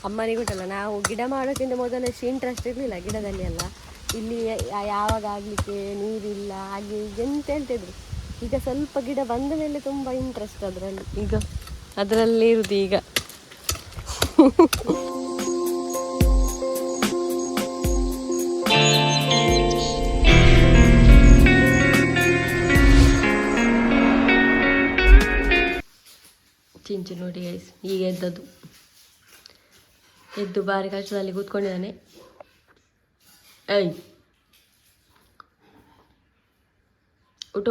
ಅಮ್ಮನಿಗೆ ಉಂಟಲ್ಲ, ನಾವು ಗಿಡ ಮಾಡೋಕ್ಕಿಂತ ಮೊದಲಷ್ಟು ಇಂಟ್ರೆಸ್ಟ್ ಇರಲಿಲ್ಲ ಗಿಡದಲ್ಲಿ ಎಲ್ಲ. ಇಲ್ಲಿ ಯಾವಾಗ ಆಗಲಿಕ್ಕೆ ನೀರಿಲ್ಲ ಹಾಗೆ ಎಂತ ಹೇಳ್ತಿದ್ರು. ಈಗ ಸ್ವಲ್ಪ ಗಿಡ ಬಂದ ಮೇಲೆ ತುಂಬ ಇಂಟ್ರೆಸ್ಟ್ ಅದರಲ್ಲಿ, ಈಗ ಅದರಲ್ಲೇ ಇರುದು ಈಗ. ಚಿಂಚು ನೋಡಿ ಈಗ ಎದ್ದದ್ದು, ಎದ್ದು ಬಾರಿ ಕಷ್ಟದಲ್ಲಿ ಕೂತ್ಕೊಂಡಿದ್ದಾನೆ. ಊಟ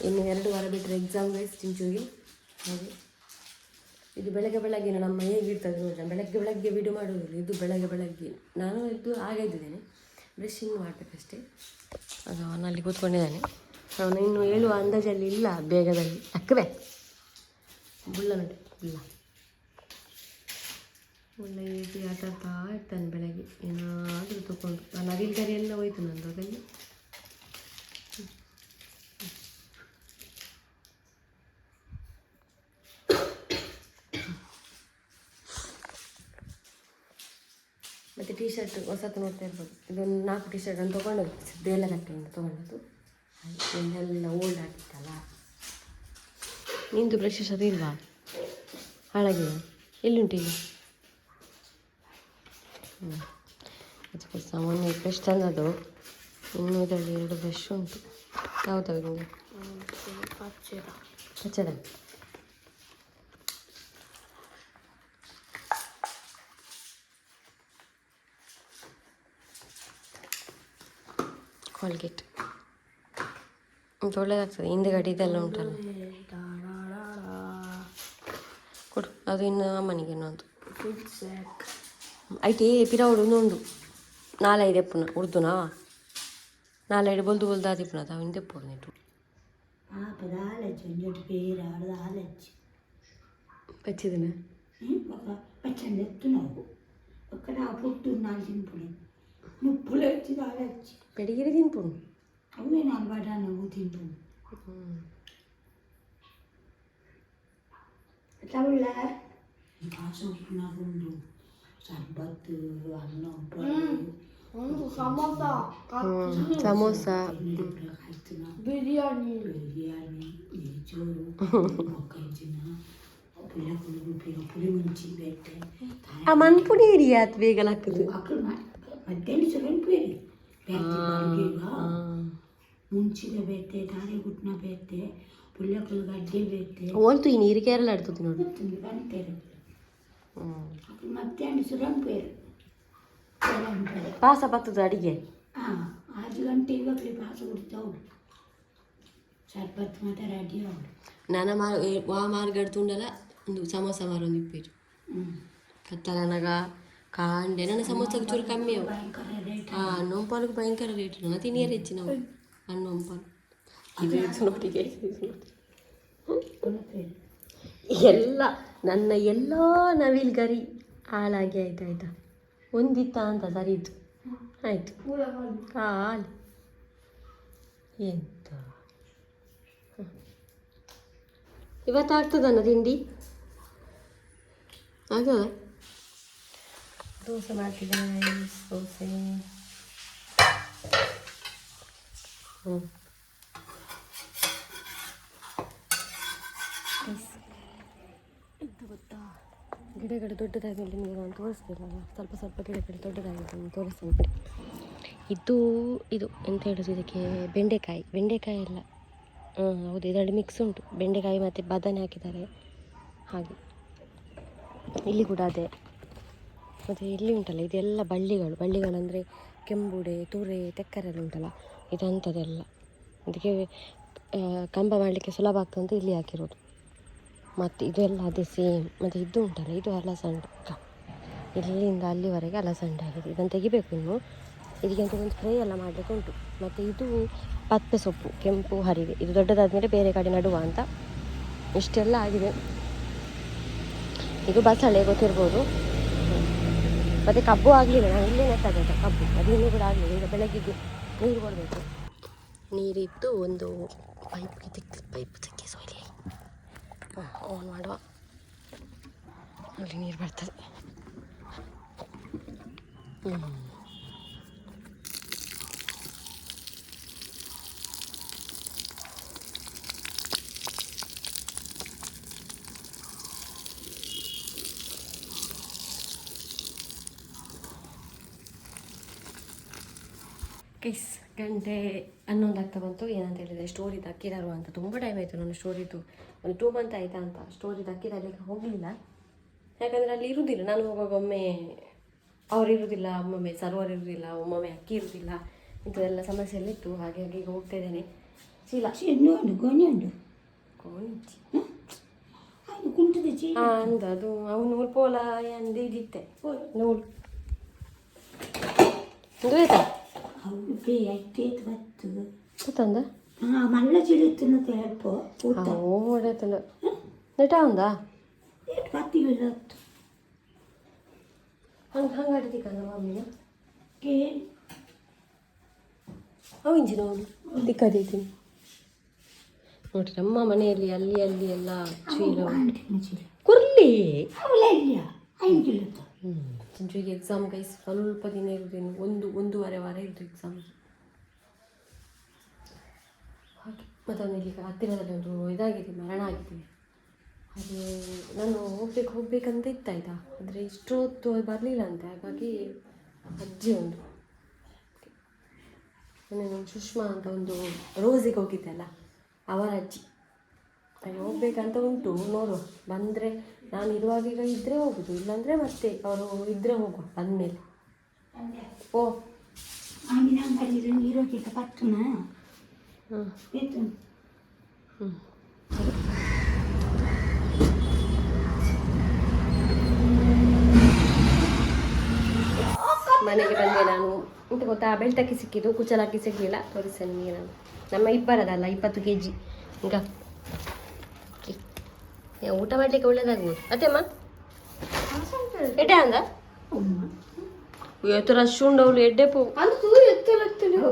ಇನ್ನು 2 ವಾರ ಬಿಟ್ಟರೆ ಎಕ್ಸಾಮ್ ವೇಸ್ ಚಿಂಚುಗೆ. ಹಾಗೆ ಇದು ಬೆಳಗ್ಗೆ ನಮ್ಮ ಹೇಗಿರ್ತದೆ ನೋಡಿ, ಬೆಳಗ್ಗೆ ಬಿಡು ಮಾಡುವುದಿಲ್ಲ, ಇದು ಬೆಳಗ್ಗೆ ನಾನು ಎದ್ದು ಹಾಗೆ ಇದ್ದಿದ್ದೇನೆ, ಬ್ರಷಿಂಗ್ ಮಾಡಬೇಕಷ್ಟೇ. ಅದು ಅವನಲ್ಲಿ ಕೂತ್ಕೊಂಡಿದ್ದಾನೆ. ಅವನು ಇನ್ನು ಹೇಳುವ ಅಂದಾಜಲ್ಲಿ ಇಲ್ಲ, ಬೇಗದಲ್ಲಿ ಅಕ್ಕವೇ ಬುಲ್ಲ ನೋಡಿ, ಬುಲ್ಲ ಈಸಿ ಆಟ ಆಡ್ತಾ ಇರ್ತಾನೆ ಬೆಳಗ್ಗೆ. ಏನಾದರೂ ತಗೊಂಡು ನಾನು ಅರಿಲ್ ಕರಿ ಎಲ್ಲ ಹೋಯ್ತು ನಂದು ಅದರಲ್ಲಿ. ಮತ್ತು ಟೀ ಶರ್ಟ್ ಹೊಸತು ನೋಡ್ತಾ ಇರ್ಬೋದು. ಇದೊಂದು 4 ಟೀ ಶರ್ಟ್ ಅನ್ನು ತೊಗೊಂಡೋದು, ಬೇಲಗಟ್ಟೆಯಿಂದ ತೊಗೊಂಡದ್ದು. ಎಲ್ಲ ಓಲ್ಡ್ ಆಗಿತ್ತಲ್ಲ. ನಿಂದು ಬ್ರಷ್ ಅದು ಇಲ್ವಾ? ಹಾಳಾಗಿದೆ. ಎಲ್ಲಿಂಟು ಇಲ್ಲಿ? ಅದಕ್ಕೋಸ್ಕರ ಮೊನ್ನೆ ಬ್ರಷ್ ತಂದದು. ಇನ್ನೂ ಇದರಲ್ಲಿ 2 ಬ್ರಷ್ ಉಂಟು. ಯಾವ್ದಾವ ನಿಮಗೆ? ಪಚ್ಚಡ. ಕೋಲ್ಗೇಟ್ ಒಳ್ಳೆಯದಾಗ್ತದೆ. ಹಿಂದೆಗಡೆ ಇದೆಲ್ಲ ಉಂಟಲ್ಲ, ಕೊಡು. ಅದು ಇನ್ನು ಅಮ್ಮನಿಗೆ ಇನ್ನೊಂದು ಐತೆ ಪಿರಾವುಡು ಇನ್ನೊಂದು 4-5 ಎಪ್ಪುನ ಉರ್ದುನಾ 4-5 ಬೊಲ್ದು ಆದಿಪ್ಪುನ ತಾವು ಹಿಂದೆ ಎಪ್ಪು ನೀಟು పచ్చిదిన పచ్చడి ఎత్తున్నావు అక్కడ పుట్టు 4 తింపుడు ముప్పులు వచ్చి రాలొచ్చి పెడిగిరి తింపుడు అవే 4 బాట నువ్వు తింపుడు ఎట్లా ఉళ్ళ భాష నాకు సర్బత్ అన్నం సమోసా సమోసా బిర్యానీ చోరు మొక్కించిన పులి ముంచి పెట్టే ఆ మన్పుడి ఏరియాత్ వేగలక్కదు అక్కడ మధ్యాహ్నం చొరనిపోయి ಮುಂಚಿಗೆ ಬೇತೆ ದಾರಿ ಗುಟ್ನ ಬೇತೆ ಪುಲ್ಲಕಲು ಗಡ್ಡೆ ಬೇತೆ ಓಲ್ತು ಈ ನೀರು ಕೇರಳ ಆಡ್ತದೆ ನೋಡಿ ಅಂತಾರೆ ಮಧ್ಯಾಹ್ನ ಸುರಂಪೇರು ಪಾಸ ಬರ್ತದೆ ಅಡಿಗೆ 6 ಗಂಟೆ ಇವಾಗಲೇ ಪಾಸ ಕೊಡ್ತಾವು ಸರ್ಬತ್ ಮಾತ್ರ ರೆಡಿ ಅವಳು ನನ್ನ ಮಾರ್ಗಡ್ತುಂಡಲ ಒಂದು ಸಮೋಸ ಮಾರೊಂದು ಇಪ್ಪೇರು ಕತ್ತಲನಗ ಕಾಂಡೆ ನನ್ನ ಸಮೋಸಕ್ಕೆ ಚೂರು ಕಮ್ಮಿ ಅವು ಹಣ್ಣೊಂಪಾಲಿಗೆ ಭಯಂಕರ ರೇಟ್ ನನ್ನ ತಿನಿಯರು ಹೆಚ್ಚಿನವು ಹಣ್ಣೊಂಪಾಲು ಇದು ನೋಡಿಗೆ ಎಲ್ಲ ನನ್ನ ಎಲ್ಲ ನವಿಲ್ ಗರಿ ಹಾಳಾಗಿ ಆಯ್ತಾಯ್ತಾ ಒಂದಿತ್ತ ಅಂತ ಸರಿಯಿತು ಆಯಿತು ಹಾಲು ಎಂತ ಇವತ್ತು ಆಗ್ತದನ್ನ ತಿಂಡಿ ಆಗ ದೋಸೆ ಮಾಡ್ತಿದ್ದೇನೆ ದೋಸೆ ಎಂತ ಗೊತ್ತಾ ಗಿಡಗಳು ದೊಡ್ಡದಾಗಿ ನಿಮಗೆ ನಾನು ತೋರಿಸ್ತಿರಲ್ಲ ಸ್ವಲ್ಪ ಗಿಡಗಳು ದೊಡ್ಡದಾಗಿದೆ ನಾನು ತೋರಿಸ್ತೇನೆ. ಇದು ಎಂತ ಹೇಳೋದು ಇದಕ್ಕೆ ಬೆಂಡೆಕಾಯಿ ಎಲ್ಲ ಹೌದು ಇದರಲ್ಲಿ ಮಿಕ್ಸ್ ಉಂಟು ಬೆಂಡೆಕಾಯಿ ಮತ್ತು ಬದನೆ ಹಾಕಿದ್ದಾರೆ ಹಾಗೆ. ಇಲ್ಲಿ ಕೂಡ ಅದೇ ಮತ್ತು ಇಲ್ಲಿ ಉಂಟಲ್ಲ ಇದೆಲ್ಲ ಬಳ್ಳಿಗಳಂದರೆ ಕೆಂಬುಡೆ ತುರೆ ತೆಕ್ಕರೆಲ್ಲ ಉಂಟಲ್ಲ ಇದಂಥದ್ದೆಲ್ಲ ಇದಕ್ಕೆ ಕಂಬ ಮಾಡಲಿಕ್ಕೆ ಸುಲಭ ಆಗ್ತದಂತ ಇಲ್ಲಿ ಹಾಕಿರೋದು. ಮತ್ತು ಇದೆಲ್ಲ ಅದೇ ಸೇಮ್. ಮತ್ತು ಇದು ಉಂಟಲ್ಲ ಇದು ಅಲಸಂಡೆ ಇಲ್ಲಿಂದ ಅಲ್ಲಿವರೆಗೆ ಅಲಸಂಡೆ ಆಗಿದೆ. ಇದನ್ನು ತೆಗಿಬೇಕು ಇನ್ನು. ಇದಕ್ಕಿಂತ ಒಂದು ಫ್ರೈ ಎಲ್ಲ ಮಾಡಲಿಕ್ಕೆ ಉಂಟು. ಮತ್ತು ಇದು ಪತ್ತೆ ಸೊಪ್ಪು ಕೆಂಪು ಹರಿವೆ ಇದು ದೊಡ್ಡದಾದಮೇಲೆ ಬೇರೆ ಕಡೆ ನಡುವ ಅಂತ ಇಷ್ಟೆಲ್ಲ ಆಗಿದೆ. ಇದು ಬಸಳೆ ಗೊತ್ತಿರ್ಬೋದು. ಮತ್ತು ಕಬ್ಬು ಆಗಲಿಲ್ಲ, ನಾನು ಇಲ್ಲೇ ನೆಟ್ಟಾಗೈತೆ ಕಬ್ಬು, ಅದು ಇನ್ನೂ ಕೂಡ ಆಗಲಿಲ್ಲ. ಈಗ ಬೆಳಗ್ಗಿದ್ದು ನೀರು ಕೊಡಬೇಕು. ನೀರಿಟ್ಟು ಒಂದು ಪೈಪ್ ತೆಕ್ಕಿ ಸೊಯ್ಲಿ ಆನ್ ಮಾಡುವ. ಅಲ್ಲಿ ನೀರು ಬರ್ತದೆ. ಗೈಸ್ ಗಂಟೆ 11 ಆಗ್ತಾ ಬಂತು. ಏನಂತ ಹೇಳಿದರೆ ಸ್ಟೋರಿದು ಅಕ್ಕಿದಾರು ಅಂತ ತುಂಬ ಟೈಮ್ ಆಯಿತು. ನಾನು ಸ್ಟೋರಿದು ಒಂದು 2 ಮಂತ್ ಆಯಿತಾ ಅಂತ ಸ್ಟೋರಿದು ಅಕ್ಕಿದಾರಲಿಕ್ಕೆ ಹೋಗಲಿಲ್ಲ. ಯಾಕಂದರೆ ಅಲ್ಲಿ ಇರುವುದಿಲ್ಲ. ನಾನು ಹೋಗುವಾಗ ಒಮ್ಮೆ ಅವ್ರು ಇರುವುದಿಲ್ಲ, ಒಮ್ಮೊಮ್ಮೆ ಸರ್ವರ್ ಇರುವುದಿಲ್ಲ, ಒಮ್ಮೊಮ್ಮೆ ಅಕ್ಕಿ ಇರುವುದಿಲ್ಲ, ಇಂಥದ್ದೆಲ್ಲ ಸಮಸ್ಯೆಯಲ್ಲಿತ್ತು. ಹಾಗಾಗಿ ಈಗ ಹೋಗ್ತಾ ಇದ್ದೇನೆ. ಚೀಲ ಉಂಟು ಗೋಣಿ ಉಂಟು ಕೋಣಿಚ್ಚಿ ಕುಂಟದ ಚೀಲ ಅಂದ ಅದು ಅವನು ನೂಲು ಪೋಲ ಅಂದು ಇದಿತ್ತೆ ನೂಲು ಇದು ಆಯ್ತಾ ಹೌದು ಪೇ ಅಟ್ಟೇತು ಬತ್ತು ಗೊತ್ತಂದ ಮಲ್ಲ ಚಿಡುತ್ತನ್ನು ತೇಳ್ಪೋ ಓಡಾಯ್ತಲ್ಲ ನೆಟ ಅಂದಾ ಏಟ್ ಬತ್ತಿಗಿಲ್ಲ ಹತ್ತು ಹಂಗೆ ಅಡಿತಿಕ್ಕಂದ ಮಮ್ಮಿನ ಕೇಳಿ ಅವು ಇಂಚಿ ನೋಡಿ ದಿಕ್ಕದೀತೀನಿ ನೋಡಿ. ನಮ್ಮ ಮನೆಯಲ್ಲಿ ಅಲ್ಲಿ ಅಲ್ಲಿ ಎಲ್ಲ ಚೀಲ ಕುರ್ಲಿ ಸಂಜುವಿಗೆ ಎಕ್ಸಾಮ್ ಗೈಸ್ ಸ್ವಲ್ಪ ದಿನ ಇರುತ್ತೇನೆ. ಒಂದೂವರೆ ವಾರ ಇದ್ದು ಎಕ್ಸಾಮ್. ಹಾಗೆ ಮತ್ತೊಂದು ಇಲ್ಲಿ ಹತ್ತಿರದಲ್ಲಿ ಒಂದು ಇದಾಗಿದೆ, ಮರಣ ಆಗಿದೆ. ಹಾಗೆ ನಾನು ಹೋಗ್ಬೇಕಂತ ಇತ್ತಾಯ್ತಾ, ಆದರೆ ಇಷ್ಟೊತ್ತು ಬರಲಿಲ್ಲ ಅಂತೆ. ಹಾಗಾಗಿ ಅಜ್ಜಿ ಒಂದು ನಾನು ಸುಷ್ಮಾ ಅಂತ ಒಂದು ರೋಸಿಗೆ ಹೋಗಿದ್ದೆ ಅಲ್ಲ, ಅವರ ಅಜ್ಜಿ. ಹಾಗೆ ಹೋಗ್ಬೇಕಂತ ಉಂಟು, ನೋಡುವ. ಬಂದರೆ ನಾನು ಇರುವಾಗ ಈಗ ಇದ್ದರೆ ಹೋಗೋದು, ಇಲ್ಲಾಂದರೆ ಮತ್ತೆ ಅವರು ಇದ್ದರೆ ಹೋಗುವ ಬಂದಮೇಲೆ. ಓ ಆಮೇಲೆ ಅಂಗಡಿ ನೀರೋಗಿದ್ದ ಪಟ್ಟಣ ಹ್ಞೂ ಆಯ್ತು. ಹ್ಞೂ ಮನೆಗೆ ಬಂದೆ ನಾನು. ಎಂತ ಗೊತ್ತಾ, ಬೆಳ್ತಕ್ಕಿ ಸಿಕ್ಕಿದ್ದು, ಕುಚಲಕ್ಕಿ ಸಿಗಲಿಲ್ಲ. ತೋರಿಸ್ತೇನೆ ನೀನು. ನಮ್ಮ ಇಬ್ಬರದಲ್ಲ 20 kg. ಈಗ ಊಟ ಮಾಡಲಿಕ್ಕೆ ಒಳ್ಳೇದಾಗ್ಬೋದು. ಅತ್ತೇಮ್ಮ ಎಡ್ಡೆ ಅಂದ ಇವತ್ತು ರಶ್ ಉಂಡವಳು ಎಡ್ಡೆ ಪೋ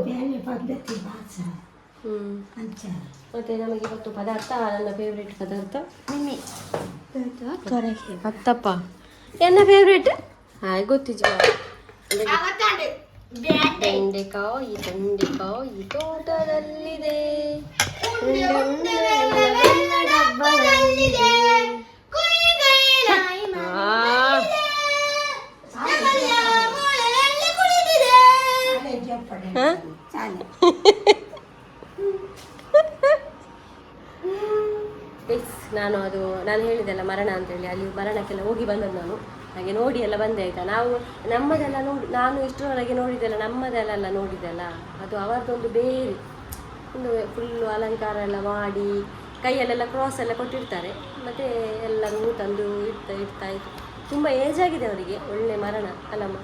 ಬೇರೆ ಪದ್ಧತಿ ಭಾಷ ಮತ್ತೆ ನಮಗೆ ಇವತ್ತು ಪದಾರ್ಥ, ನನ್ನ ಫೇವ್ರೇಟ್ ಪದಾರ್ಥ ಮತ್ತಪ್ಪ ಎನ್ನ ಫೇವ್ರೇಟ್ ಹಾಗೆ ಗೊತ್ತಿಜ್ಜ ಬೆಂಡೆಕಾಯಿ ತೋಟದಲ್ಲಿದೆ, ಡಬ್ಬದಲ್ಲಿದೆ. ನಾನು ಹೇಳಿದೆಲ್ಲ ಮರಣ ಅಂತೇಳಿ, ಅಲ್ಲಿ ಮರಣಕ್ಕೆಲ್ಲ ಹೋಗಿ ಬಂದದ್ದು ನಾನು. ಹಾಗೆ ನೋಡಿ ಎಲ್ಲ ಬಂದೆ ಆಯಿತಾ. ನಾವು ನಮ್ಮದೆಲ್ಲ ನೋಡಿ, ನಾನು ಇಷ್ಟರವರೆಗೆ ನೋಡಿದ್ದೆಲ್ಲ ನಮ್ಮದೆಲ್ಲ ನೋಡಿದ್ದೆಲ್ಲ, ಅದು ಅವರದೊಂದು ಬೇರೆ ಒಂದು ಫುಲ್ಲು ಅಲಂಕಾರ ಎಲ್ಲ ಮಾಡಿ ಕೈಯಲ್ಲೆಲ್ಲ ಕ್ರಾಸ್ ಎಲ್ಲ ಕೊಟ್ಟಿರ್ತಾರೆ. ಮತ್ತು ಎಲ್ಲರೂ ತಂದು ಇಡ್ತಾಯಿತ್ತು. ತುಂಬ ಏಜ್ ಆಗಿದೆ ಅವರಿಗೆ, ಒಳ್ಳೆ ಮರಣ ಅಲ್ಲಮ್ಮ.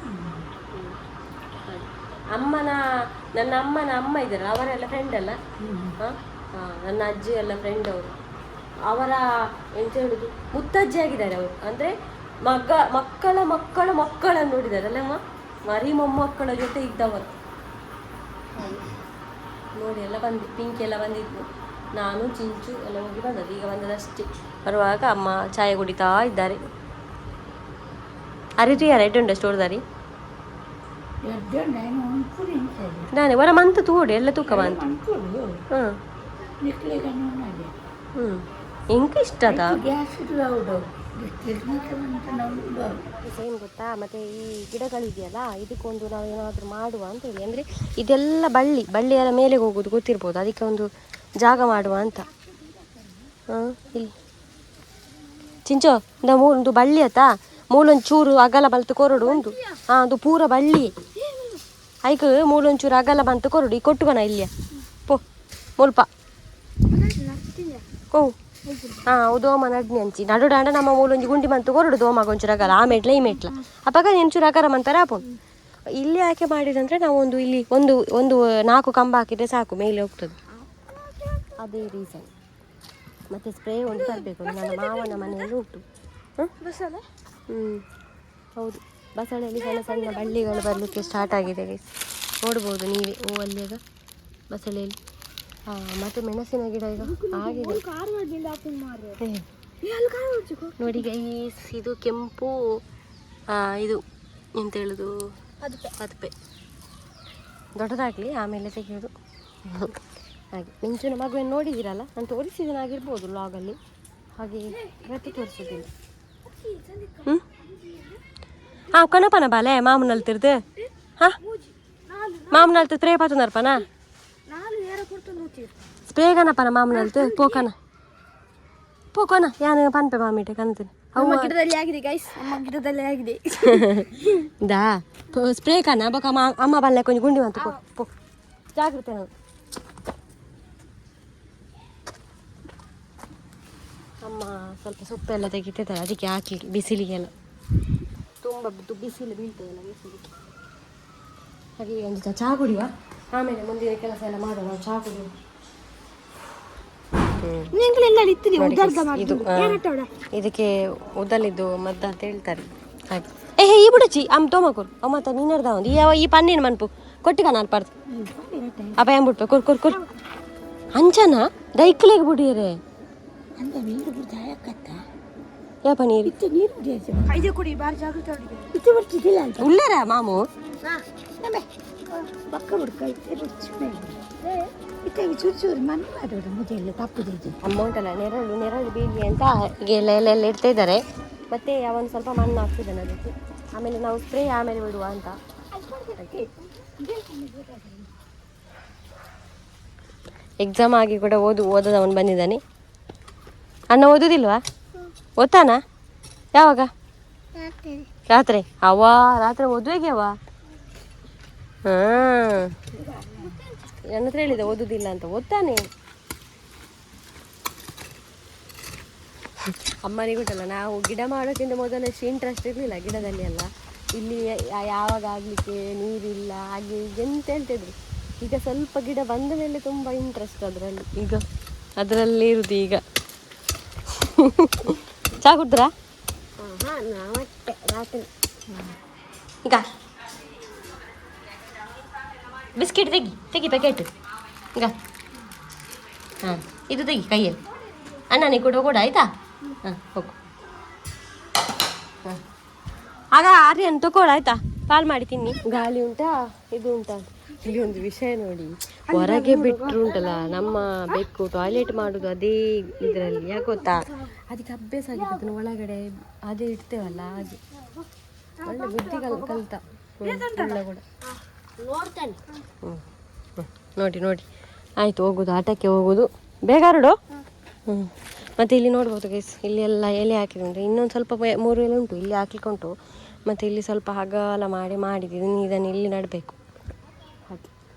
ನನ್ನ ಅಮ್ಮನ ಅಮ್ಮ ಇದ್ದಾರೆ, ಅವರೆಲ್ಲ ಫ್ರೆಂಡ್ ಅಲ್ಲ. ಹಾಂ ನನ್ನ ಅಜ್ಜಿ ಎಲ್ಲ ಫ್ರೆಂಡ್ ಅವರು. ಅವರ ಎಂತ ಹೇಳೋದು, ಮುತ್ತಜ್ಜಿ ಆಗಿದ್ದಾರೆ ಅವರು. ಅಂದರೆ ಮಕ್ಕಳನ್ನು ನೋಡಿದ್ದಾರೆ ಅಲ್ಲಮ್ಮ, ಮರಿ ಮೊಮ್ಮಕ್ಕಳ ಜೊತೆ ಇದ್ದವರು. ನೋಡಿ ಎಲ್ಲ ಬಂದು ಪಿಂಕಿ ಎಲ್ಲ ಬಂದಿದ್ದು, ನಾನು ಚಿಂಚು ಎಲ್ಲ ಹೋಗಿ ಬಂದದ್ದು. ಈಗ ಬಂದದಷ್ಟೇ. ಬರುವಾಗ ಅಮ್ಮ ಚಾಯ್ ಕುಡಿತಾ ಇದ್ದಾರೆ. ಅರಿತು ಯಾರು ಎಡ್ಡುಂಡೆ ಸ್ಟೋರ್ದಾರಿ ನಾನೇ ವರ ಮಂತ್ ತೂಡಿ ಎಲ್ಲ ತೂಕ ಬಂತು. ಇಂಕ ಇಷ್ಟದ ಸೇಮ್ ಗೊತ್ತಾ. ಮತ್ತು ಈ ಗಿಡಗಳಿದೆಯಲ್ಲ, ಇದಕ್ಕೊಂದು ನಾವು ಏನಾದರೂ ಮಾಡುವ ಅಂತೇಳಿ, ಅಂದರೆ ಇದೆಲ್ಲ ಬಳ್ಳಿ ಎಲ್ಲ ಮೇಲೆ ಹೋಗೋದು ಗೊತ್ತಿರ್ಬೋದು, ಅದಕ್ಕೆ ಒಂದು ಜಾಗ ಮಾಡುವ ಅಂತ. ಇಲ್ಲಿ ಚಿಂಚೋ ಒಂದು ಬಳ್ಳಿ ಆಯ್ತಾ, ಮೂಲೊಂಚೂರು ಅಗಲ ಬಲ್ತು ಕೊರಡು ಉಂಟು. ಅದು ಪೂರ ಬಳ್ಳಿ ಐಕ್ ಮೂಲೊಂಚೂರು ಅಗಲ ಬಂತು ಕೊರಡು. ಈ ಕೊಟ್ಟುವನ ಇಲ್ಲಿಯ ಪೋ ಮುಲ್ಪ ಓ ದೋಮ ನಡ್ನಿ ಅಂಚಿ ನಡುಡಾಂಡ ನಮ್ಮ ಮೂಲೊಂಜಿ ಗುಂಡಿ ಬಂತು ಕೊರಡು. ದೋಮಾಗ ಒಂಚೂರು ಅಗಲ ಆ ಮೆಟ್ಲ ಈ ಮೆಟ್ಲ ಅಪ್ಪಾಗ ಒಂಚೂರು ಅಗರ ಮಂತಾರೆ ಆಪುನ್. ಇಲ್ಲಿ ಯಾಕೆ ಮಾಡಿದಂದರೆ ನಾವು ಇಲ್ಲಿ ಒಂದು 4 ಕಂಬ ಹಾಕಿದರೆ ಸಾಕು, ಮೇಲೆ ಹೋಗ್ತದೆ. ಅದೇ ರೀಸನ್. ಮತ್ತು ಸ್ಪ್ರೇ ಒಂದು ತರಬೇಕು, ನನ್ನ ಮಾವನ ಮನೆಯಲ್ಲಿ ಉಂಟು. ಹೌದು, ಬಸಳೆಯಲ್ಲಿ ಸಣ್ಣ ಸಣ್ಣ ಬಳ್ಳಿಗಳು ಬರಲಿಕ್ಕೆ ಸ್ಟಾರ್ಟ್ ಆಗಿದೆ ಗೈಸ್, ನೋಡ್ಬೋದು ನೀವೇ. ಅಲ್ಲಿ ಈಗ ಬಸಳೆಯಲ್ಲಿ. ಮತ್ತು ಮೆಣಸಿನ ಗಿಡ ಈಗ ಆಗಿದೆ. ನೋಡಿ ಗೈಸ್, ಇದು ಕೆಂಪು, ಇದು ಎಂತ ಹೇಳುದು, ಪದಪೆ ದೊಡ್ಡದಾಗಲಿ ಆಮೇಲೆ ತೆಗೆಯೋದು. ಹಾಗೆ ಮಿಂಚುನ ಮಗುವನ್ನು ನೋಡಿದ್ದೀರಲ್ಲ, ನಾನು ತೋರಿಸಿದನಾಗಿರ್ಬೋದು ಲಾಗಲ್ಲಿ, ಹಾಗೆ ಇವತ್ತು ತೋರಿಸೋದಿಲ್ಲ. ಹಾಂ ಕೊನಪನ ಬಾಲೆ ಮಾಮೂನಲ್ಲಿ ತಿರ್ದು ಹಾಂ ಮಾಮೂನಲ್ತು ಸ್ಪ್ರೇ ಪಾತುನರ್ಪನ ಸ್ಪ್ರೇ ಕನಪನ ಮಾಮೂನಲ್ತು ಪೋಕನ ಯಾನು ಪನ್ಪೆ ಮಾಮಿಟೆ ಕನ್ತೀನಿ ಗಿಡದಲ್ಲಿ ಆಗಿದೆ ಗೈಸ್, ಅಮ್ಮ ಗಿಡದಲ್ಲಿ ಆಗಿದೆ. ದಾ ಸ್ಪ್ರೇ ಕನ ಬೊಕ ಅಮ್ಮ ಬಲ್ಲೆ ಕೊಂಚ ಗುಂಡಿ ಬಂತು ಪೋ ಜಾಗ್ರತೆ. ನಾವು ಅಮ್ಮ ಸ್ವಲ್ಪ ಸೊಪ್ಪೆಲ್ಲ ತೆಗಿತಿದ್ದಾರೆ, ಅದಕ್ಕೆ ಹಾಕಿ ಬಿಸಿಲಿಗೆಲ್ಲ ತುಂಬ ಬಿಸಿಲು ಬೀಳ್ತದಲ್ಲ ಬಿಸಿಲಿಗೆ. ಹಾಗೆ ಒಂದು ಚಹಾ ಕುಡಿಯುವ, ಆಮೇಲೆ ಮುಂದಿನ ಕೆಲಸ ಎಲ್ಲ ಮಾಡೋಣ. ನಾವು ಚಹಾ ಕುಡಿಯುವ. ಇದಕ್ಕೆ ಉದಲಿದ್ದು ಮದ್ದು ಅಂತ ಹೇಳ್ತಾರೆ. ಹಾಗೆ ಈ ಬುಡಚಿ ಅಮ್ಮ ತೋಮಕೂರು ಅಮ್ಮ ತ ನೀನರ್ದ ಒಂದು ಈ ಪನ್ನಿನ ಮನ್ಪು ಕೊಟ್ಟಿಗ ನಾನು ಪಾಡ್ದು ಅಪ್ಪ ಎಂಬಿಟ್ಪೆ ಕೊರ್ ಅಂಚನ ದೈಕ್ಲೆಗೆ ಬಿಡಿಯರೆ ಯಾಪ ನೀರು ಉಳ್ಳೇರ ಮಾಮು ಅಮೌಂಟ್ ಅಲ್ಲ, ನೆರಳು ಬೀಳಿ ಅಂತ ಹೀಗೆ ಎಲ್ಲ ಇಡ್ತಾ ಇದ್ದಾರೆ. ಮತ್ತೆ ಅವನು ಸ್ವಲ್ಪ ಮಣ್ಣು ಹಾಕ್ತಿದ್ದಾನೆ ಅದಕ್ಕೆ, ಆಮೇಲೆ ನಾವು ಸ್ಪ್ರೇ ಆಮೇಲೆ ಬಿಡುವ ಅಂತ. ಎಕ್ಸಾಮ್ ಆಗಿ ಕೂಡ ಓದೋದವನು ಬಂದಿದ್ದಾನೆ. ಅಣ್ಣ ಓದೋದಿಲ್ವಾ? ಓದ್ತಾನ? ಯಾವಾಗ? ರಾತ್ರಿ. ರಾತ್ರಿ ಓದುವಾಗೆ ನನ್ನ ಹತ್ರ ಹೇಳಿದೆ ಓದುದಿಲ್ಲ ಅಂತ. ಓದ್ತಾನೆ. ಅಮ್ಮನಿಗುಂಟಲ್ಲ, ನಾವು ಗಿಡ ಮಾಡೋಕ್ಕಿಂತ ಮೊದಲಷ್ಟು ಇಂಟ್ರೆಸ್ಟ್ ಇರಲಿಲ್ಲ ಗಿಡದಲ್ಲಿ ಎಲ್ಲ. ಇಲ್ಲಿ ಯಾವಾಗ ಆಗಲಿಕ್ಕೆ ನೀರಿಲ್ಲ ಹಾಗೆ ಎಂತ ಹೇಳ್ತಿದ್ರು. ಈಗ ಸ್ವಲ್ಪ ಗಿಡ ಬಂದ ಮೇಲೆ ತುಂಬ ಇಂಟ್ರೆಸ್ಟ್ ಅದರಲ್ಲಿ. ಈಗ ಅದರಲ್ಲಿ ಇರುದು ಈಗ. ಚಾ ಕುಡ್ದ್ರಾ? ರಾತ್ರಿ ಈಗ ಬಿಸ್ಕೆಟ್ ತೆಗಿ ಪ್ಯಾಕೆಟ್ ಈಗ. ಹಾಂ ಇದು ತೆಗಿ ಕೈಯಲ್ಲಿ. ಅಣ್ಣ ಕೂಡ ಆಯ್ತಾ? ಹಾಂ ಹೋಗು. ಹಾಂ ಆಗ ಆರ್ಯನ್ ತಗೊಳ ಆಯ್ತಾ? ಕಾಲ್ ಮಾಡಿ ತಿನ್ನಿ. ಗಾಳಿ ಉಂಟಾ ಇದು ಉಂಟಾ? ಇಲ್ಲಿ ಒಂದು ವಿಷಯ ನೋಡಿ, ಹೊರಗೆ ಬಿಟ್ಟರು ಉಂಟಲ್ಲ ನಮ್ಮ ಬೆಕ್ಕು ಟಾಯ್ಲೆಟ್ ಮಾಡೋದು ಅದೇ ಇದರಲ್ಲಿ. ಯಾಕೆ ಗೊತ್ತಾ? ಅದಕ್ಕೆ ಅಭ್ಯಾಸ ಆಗಿದೆ, ಅದನ್ನು ಒಳಗಡೆ ಅದೇ ಇಡ್ತೇವಲ್ಲ ಹಾಗೆ. ಒಳ್ಳೆ ಬುದ್ಧಿ ಕಲ್ತ ಕೂಡ ನೋಡ್ತಾನೆ. ನೋಡಿ ಆಯಿತು, ಹೋಗೋದು ಆಟಕ್ಕೆ ಹೋಗೋದು. ಬೇಗ ಹೊರಡು. ಮತ್ತು ಇಲ್ಲಿ ನೋಡ್ಬೋದು ಗೈಸ್, ಇಲ್ಲಿ ಎಲ್ಲ ಎಲೆ ಹಾಕಿದ್ರೆ ಇನ್ನೊಂದು ಸ್ವಲ್ಪ 3 ಎಲೆ ಉಂಟು ಇಲ್ಲಿ ಹಾಕಿಕೊಂಡು. ಮತ್ತು ಇಲ್ಲಿ ಸ್ವಲ್ಪ ಅಗಲ ಮಾಡಿದ್ದೀನಿ. ಇದನ್ನು ಇಲ್ಲಿ ನೆಡಬೇಕು ಹಾಗೆ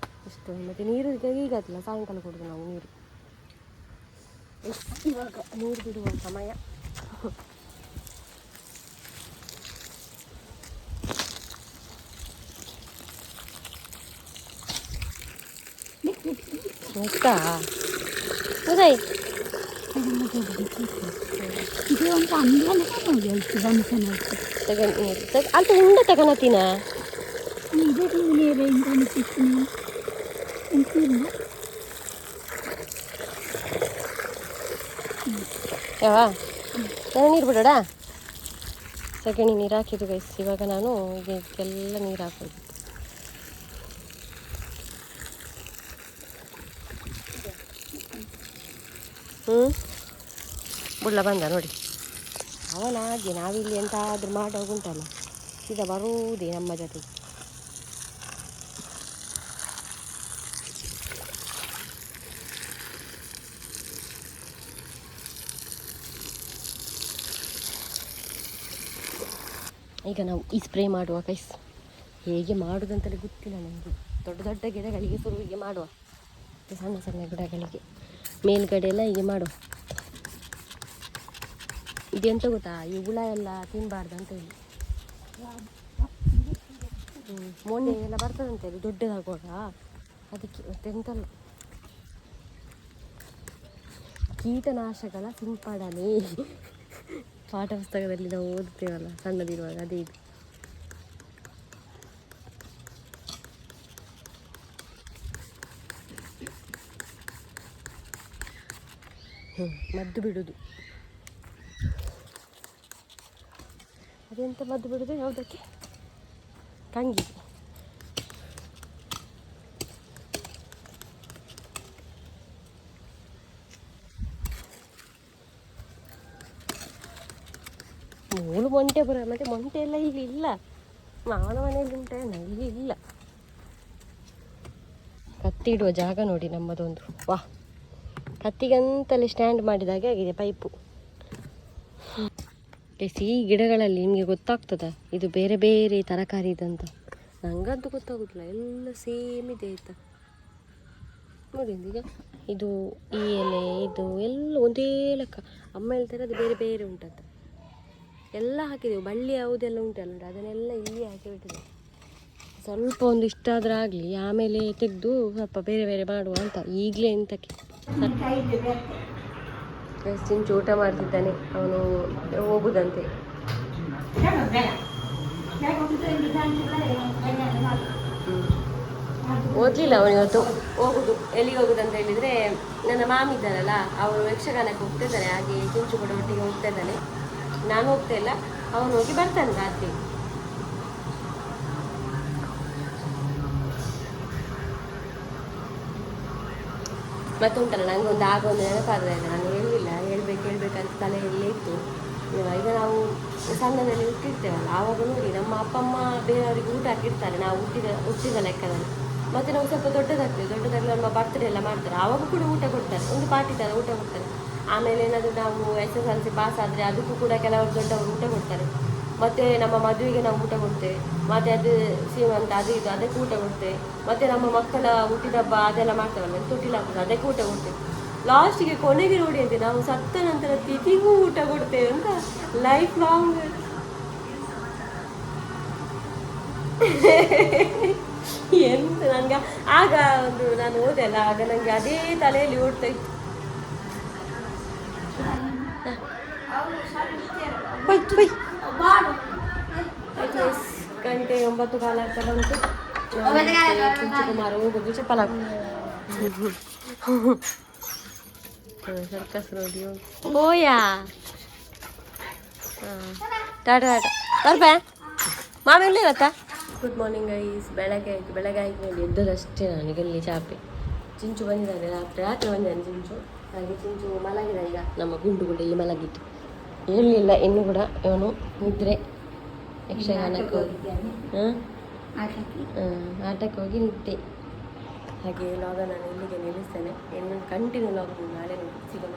ಅಷ್ಟು. ಮತ್ತು ನೀರು ಈಗ ಆಯ್ತಲ್ಲ, ಸಾಯಂಕಾಲ ಕೊಡೋದು ನಾವು ನೀರು. ಇವಾಗ ನೀರು ಬಿಡುವ ಸಮಯ. ಆಯ್ತಾ ಉದಯ್? ಅಂತ ಉಂಡ ತಗೊಳತೀನ ಯಾವ ನೀರು ಬಿಡೋಡ? ಸಗಣಿ ನೀರು ಹಾಕಿದ್ದು ಗೈಸ್. ಇವಾಗ ನಾನು ಇದಕ್ಕೆಲ್ಲ ನೀರು ಹಾಕೋದು. ಬುಳ್ಳ ಬಂದ ನೋಡಿ. ಅವನಾಗೆ ನಾವಿಲ್ಲಿ ಎಂತಾದ್ರೂ ಮಾಡೋಗುಂಟಲ್ಲ, ಸೀದಾ ಬರುವುದೇ ನಮ್ಮ ಜೊತೆ. ಈಗ ನಾವು ಈ ಸ್ಪ್ರೇ ಮಾಡುವ ಗೈಸ್. ಹೇಗೆ ಮಾಡೋದಂತಲೇ ಗೊತ್ತಿಲ್ಲ ನನಗೆ. ದೊಡ್ಡ ದೊಡ್ಡ ಗಿಡಗಳಿಗೆ ಹೀಗೆ ಮಾಡುವ, ಸಣ್ಣ ಸಣ್ಣ ಗಿಡಗಳಿಗೆ ಮೇಲ್ಗಡೆ ಎಲ್ಲ ಹೀಗೆ ಮಾಡುವ. ಇದೆಂತ ಗೊತ್ತಾ, ಈ ಹುಳ ಎಲ್ಲ ತಿನ್ನಬಾರ್ದು ಅಂತ ಹೇಳಿ. ಮೊನ್ನೆ ಎಲ್ಲ ಬರ್ತದಂತೆ ಅದು ದೊಡ್ಡದಾಗುವಾಗ, ಅದಕ್ಕೆ ಮತ್ತೆಂತಲ್ಲ. ಕೀಟನಾಶಕಗಳ ಸಿಂಪಡಣೆ ಪಾಠ ಪುಸ್ತಕದಲ್ಲಿ ನಾವು ಓದುತ್ತೇವಲ್ಲ ಸಣ್ಣದಿರುವಾಗ, ಅದೇ ಇದು. ಮದ್ದು ಬಿಡೋದು. ಅದೆಂತ ಮದ್ದು ಬಿಡೋದು ಯಾವುದಕ್ಕೆ? ಕಂಗಿ. ಮೂಳು ಮೊಂಟೆ ಬರ, ಮತ್ತೆ ಮೊಂಟೆ ಎಲ್ಲ ಇಲ್ಲಿ ಇಲ್ಲ. ಮಾವನ ಮನೆಯಲ್ಲಿ ಉಂಟೇನ, ಇಲ್ಲಿ ಇಲ್ಲ. ಕತ್ತಿ ಇಡುವ ಜಾಗ ನೋಡಿ ನಮ್ಮದೊಂದು. ವಾ, ಕತ್ತಿಗಂತಲೇ ಸ್ಟ್ಯಾಂಡ್ ಮಾಡಿದಾಗೆ ಆಗಿದೆ ಪೈಪು. ಈ ಗಿಡಗಳಲ್ಲಿ ನಿಮಗೆ ಗೊತ್ತಾಗ್ತದ ಇದು ಬೇರೆ ಬೇರೆ ತರಕಾರಿ ಇದಂತ? ನಂಗಂತೂ ಗೊತ್ತಾಗೋದಿಲ್ಲ, ಎಲ್ಲ ಸೇಮ್ ಇದೆ ಆಯ್ತಾ. ನೋಡಿ ಈಗ ಇದು ಈ ಎಲೆ ಇದು ಎಲ್ಲ ಒಂದೇ ಲೆಕ್ಕ. ಅಮ್ಮ ಹೇಳ್ತಾರೆ ಅದು ಬೇರೆ ಬೇರೆ ಉಂಟಂತ. ಎಲ್ಲ ಹಾಕಿದೆವು, ಬಳ್ಳಿ ಯಾವುದೆಲ್ಲ ಉಂಟಲ್ಲ ನೋಡಿ ಅದನ್ನೆಲ್ಲ ಇಲ್ಲಿ ಹಾಕಿಬಿಟ್ಟಿದೆ. ಸ್ವಲ್ಪ ಒಂದು ಇಷ್ಟ ಆದ್ರೆ ಆಗಲಿ, ಆಮೇಲೆ ತೆಗೆದು ಸ್ವಲ್ಪ ಬೇರೆ ಬೇರೆ ಮಾಡುವ ಅಂತ. ಈಗಲೇ ಎಂತಕ್ಕೆ ಚಿಂಚು ಊಟ ಮಾಡ್ತಿದ್ದಾನೆ, ಅವನು ಹೋಗುದಂತೆ. ಓದಲಿಲ್ಲ ಅವನು ಇವತ್ತು. ಹೋಗುದು ಎಲ್ಲಿಗೆ ಹೋಗುದಂತ ಹೇಳಿದರೆ, ನನ್ನ ಮಾಮಿ ಇದ್ದಾರಲ್ಲ ಅವರು ಯಕ್ಷಗಾನಕ್ಕೆ ಹೋಗ್ತಿದ್ದಾರೆ, ಹಾಗೆ ಚಿಂಚು ಕೂಡ ಒಟ್ಟಿಗೆ ಹೋಗ್ತಾ ಇದ್ದಾನೆ. ನಾನು ಹೋಗ್ತಾ ಇಲ್ಲ, ಅವನು ಹೋಗಿ ಬರ್ತಾನೆ ರಾತ್ರಿ. ಮತ್ತೆ ಉಂಟಲ್ಲ ನನಗೊಂದು ಆಗೊಂದು ನೆನಪಾದ್ರೆ ನಾನು ಹೇಳಲಿಲ್ಲ, ಹೇಳ್ಬೇಕಂತ ತಲೆಯಲ್ಲೇ ಇತ್ತು. ಈಗ ನಾವು ಸಣ್ಣದಲ್ಲಿ ಹುಟ್ಟಿರ್ತೇವಲ್ಲ, ಆವಾಗ ನೋಡಿ ನಮ್ಮ ಅಪ್ಪ ಅಮ್ಮ ಬೇರೆಯವರಿಗೆ ಊಟ ಹಾಕಿರ್ತಾರೆ ನಾವು ಹುಟ್ಟಿದ ಲೆಕ್ಕದಲ್ಲಿ. ಮತ್ತು ನಾವು ಸ್ವಲ್ಪ ದೊಡ್ಡದಾಗ್ತೇವೆ ನಮ್ಮ ಬರ್ತ್ಡೇ ಎಲ್ಲ ಮಾಡ್ತಾರೆ, ಆವಾಗ ಕೂಡ ಊಟ ಕೊಡ್ತಾರೆ, ಒಂದು ಪಾರ್ಟಿ ಥರ ಊಟ ಕೊಡ್ತಾರೆ. ಆಮೇಲೆ ಏನಾದರೂ ನಾವು SSLC ಪಾಸ್ ಆದರೆ ಅದಕ್ಕೂ ಕೂಡ ಕೆಲವರು ದೊಡ್ಡವರು ಊಟ ಕೊಡ್ತಾರೆ. ಮತ್ತು ನಮ್ಮ ಮದುವೆಗೆ ನಾವು ಊಟ ಕೊಡ್ತೇವೆ, ಮತ್ತು ಅದು ಸೀಮಂತ ಅದು ಇದು ಅದಕ್ಕೆ ಊಟ ಕೊಡ್ತೇವೆ. ಮತ್ತು ನಮ್ಮ ಮಕ್ಕಳ ಹುಟ್ಟಿದ ಹಬ್ಬ ಅದೆಲ್ಲ ಮಾಡ್ತೇವಲ್ಲ, ತೊಟ್ಟಿಲಾಗ್ತದೆ ಅದಕ್ಕೆ ಊಟ ಕೊಡ್ತೇವೆ. ಲಾಸ್ಟಿಗೆ ಕೊನೆಗೆ ನೋಡಿ ಅಂತೆ ನಾವು ಸತ್ತ ನಂತರ ತಿಥಿಗೂ ಊಟ ಕೊಡ್ತೇವೆ ಅಂತ. ಲೈಫ್ ಲಾಂಗ್ ಎಂತ ನನಗೆ ಆಗ ಒಂದು ನಾನು ಓದಲ್ಲ, ಆಗ ನನಗೆ ಅದೇ ತಲೆಯಲ್ಲಿ ಓಡ್ತಾ ಇತ್ತು. ಗಂಟೆ 9 ಕಾಲ ಆಗ್ತಾ ಬಂತು. ಕುಮಾರ ಹೋಗೋದು ಚಪ್ಪಲ ಸರ್ಕಸ್ ನೋಡಿ ಓಯಾ. ಟಾಟಾ ಬರ್ಬಾ ಮಾಮಿ ಇರತ್ತಾ. Good morning guys. ಬೆಳಗ್ಗೆ ಆಯ್ತು ನೋಡಿ ಎದ್ದದಷ್ಟೇ ನನಗೆಲ್ಲಿ ಚಾಪೆ. ಚಿಂಚು ಬಂದಿದ್ದಾನೆ, ರಾತ್ರಿ ಬಂದಿದ್ದಾನೆ ಚಿಂಚು. ಹಾಗೆ ಚಿಂಚು ಮಲಗಿದ ಈಗ, ನಮ್ಮ ಗುಂಡು ಇಲ್ಲಿ ಮಲಗಿತ್ತು. ಹೇಳಲಿಲ್ಲ ಇನ್ನು ಕೂಡ ಇವನು ನಿದ್ರೆ. ಯಕ್ಷಗಾನಕ್ಕೆ ಹೋಗಿ ಆಟಕ್ಕೆ ಹೋಗಿ ನಿದ್ದೆ. ಹಾಗೆ ಲಾಗ ನಾನು ಇಲ್ಲಿಗೆ ನಿಲ್ಲಿಸ್ತೇನೆ. ಇನ್ನು ಕಂಟಿನ್ಯೂ ಲಾಗ್ ನಾಳೆ ನೋಡಿ ಸಿಗೋಣ.